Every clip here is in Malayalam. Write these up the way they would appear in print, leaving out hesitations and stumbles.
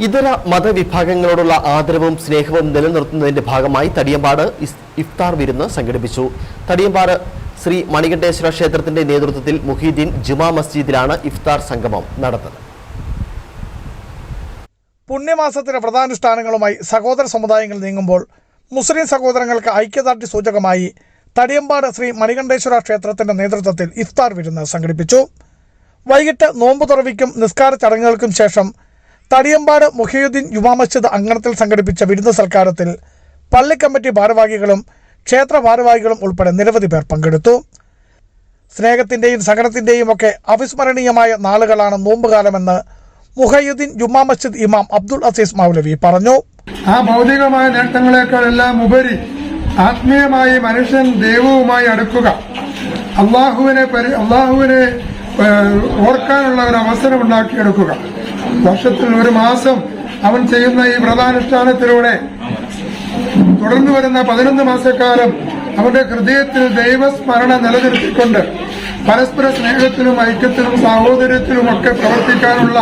ഇതര മതവിഭാഗങ്ങളോടുള്ള ആദരവും സ്നേഹവും നിലനിർത്തുന്നതിന്റെ ഭാഗമായി തടിയമ്പാട് ഇഫ്താർ വിരുന്ന് സംഘടിപ്പിച്ചു. തടിയമ്പാട് ശ്രീ മണികണ്ഠേശ്വര ക്ഷേത്രത്തിന്റെ നേതൃത്വത്തിൽ മുഹീദ്ദീൻ ജുമാ മസ്ജിദിലാണ് ഇഫ്താർ സംഗമം നടന്നത്. പുണ്യമാസത്തിലെ വ്രതാനുഷ്ഠാനങ്ങളുമായി സഹോദര സമുദായങ്ങൾ നീങ്ങുമ്പോൾ മുസ്ലിം സഹോദരങ്ങൾക്ക് ഐക്യദാർഢ്യ സൂചകമായി തടിയമ്പാട് ശ്രീ മണികണ്ഠേശ്വര ക്ഷേത്രത്തിന്റെ നേതൃത്വത്തിൽ ഇഫ്താർ വിരുന്ന് സംഘടിപ്പിച്ചു. വൈകിട്ട് നോമ്പ് തുറവിക്കും നിസ്കാര ചടങ്ങുകൾക്കും ശേഷം തടിയമ്പാട് മുഹീദ്ദീൻ ജുമാ മസ്ജിദ് അങ്കണത്തിൽ സംഘടിപ്പിച്ച വിരുന്ന് സൽക്കാരത്തിൽ പള്ളി കമ്മിറ്റി ഭാരവാഹികളും ക്ഷേത്ര ഭാരവാഹികളും ഉൾപ്പെടെ നിരവധി പേർ പങ്കെടുത്തു. സ്നേഹത്തിന്റെയും സഹനത്തിന്റെയും ഒക്കെ അവിസ്മരണീയമായ നാളുകളാണ് നോമ്പുകാലമെന്ന് മുഹീദ്ദീൻ ജുമാ മസ്ജിദ് ഇമാം അബ്ദുൽ അസീസ് മൗലവി പറഞ്ഞു. ആ ഭൗതികമായ നേട്ടങ്ങളെക്കാളെല്ലാം ഉപരി ആത്മീയമായി മനുഷ്യൻ ദൈവവുമായി അടുക്കുക, അള്ളാഹുവിനെ ഓർക്കാനുള്ള ഒരു അവസരം ഉണ്ടാക്കിയെടുക്കുക. വർഷത്തിൽ ഒരു മാസം അവൻ ചെയ്യുന്ന ഈ വ്രതാനുഷ്ഠാനത്തിലൂടെ തുടർന്നു വരുന്ന 11 മാസക്കാലം അവന്റെ ഹൃദയത്തിൽ ദൈവസ്മരണ നിലനിർത്തിക്കൊണ്ട് പരസ്പര സ്നേഹത്തിലും ഐക്യത്തിലും സാഹോദര്യത്തിലുമൊക്കെ പ്രവർത്തിക്കാനുള്ള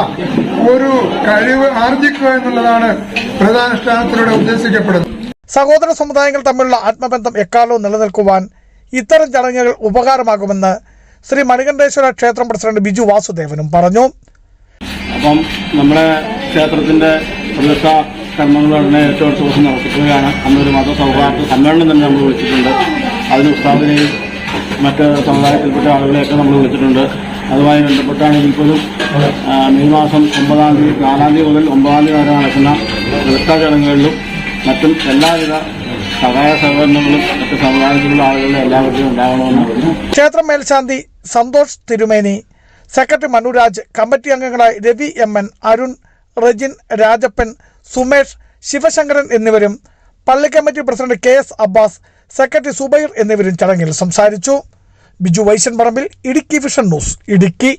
ഒരു കഴിവ് ആർജിക്കുക എന്നുള്ളതാണ് വ്രതാനുഷ്ഠാനത്തിലൂടെ ഉദ്ദേശിക്കപ്പെടുന്നത്. സഹോദര സമുദായങ്ങൾ തമ്മിലുള്ള ആത്മബന്ധം എക്കാലവും നിലനിൽക്കുവാൻ ഇത്തരം ചടങ്ങുകൾ ഉപകാരമാകുമെന്ന് ശ്രീ മണികണ്ഠേശ്വര ക്ഷേത്രം പ്രസിഡന്റ് ബിജു വാസുദേവനും പറഞ്ഞു. അപ്പം നമ്മുടെ ക്ഷേത്രത്തിന്റെ പ്രതിഷ്ഠാ കർമ്മങ്ങളുടെ ഏറ്റവും ദിവസം നടത്തിക്കുകയാണ്. അന്നൊരു മതസൗഹാർദ്ദ സമ്മേളനം തന്നെ നമ്മൾ വിളിച്ചിട്ടുണ്ട്. അതിന് ഉസ്താദിനെയും മറ്റ് സമുദായത്തിൽപ്പെട്ട ആളുകളെയൊക്കെ നമ്മൾ വിളിച്ചിട്ടുണ്ട്. അതുമായി ബന്ധപ്പെട്ടാണ് ഇതിൽപ്പോഴും മെയ് മാസം 9-ാം തീയതി 4-ാം തീയതി മുതൽ 9-ാം തീയതി വരെ നടക്കുന്ന പ്രതിഷ്ഠാ ചടങ്ങുകളിലും മറ്റും എല്ലാവിധ സഹായ സഹകരണങ്ങളും മറ്റ് സമുദായത്തിലുള്ള ആളുകളുടെ എല്ലാവരുടെയും ഉണ്ടാകണമെന്ന് ക്ഷേത്രം മേൽശാന്തി സന്തോഷ് തിരുമേനി, സെക്രട്ടറി മനുരാജ്, കമ്മിറ്റി അംഗങ്ങളായ രവി MN, അരുൺ, റജിൻ, രാജപ്പൻ, സുമേഷ്, ശിവശങ്കരൻ എന്നിവരും പള്ളി committee president KS Abbas, secretary Subair എന്നിവരും ചടങ്ങിൽ സംസാരിച്ചു. Biju Vaishan Parambil, Idukki vision news, Idukki.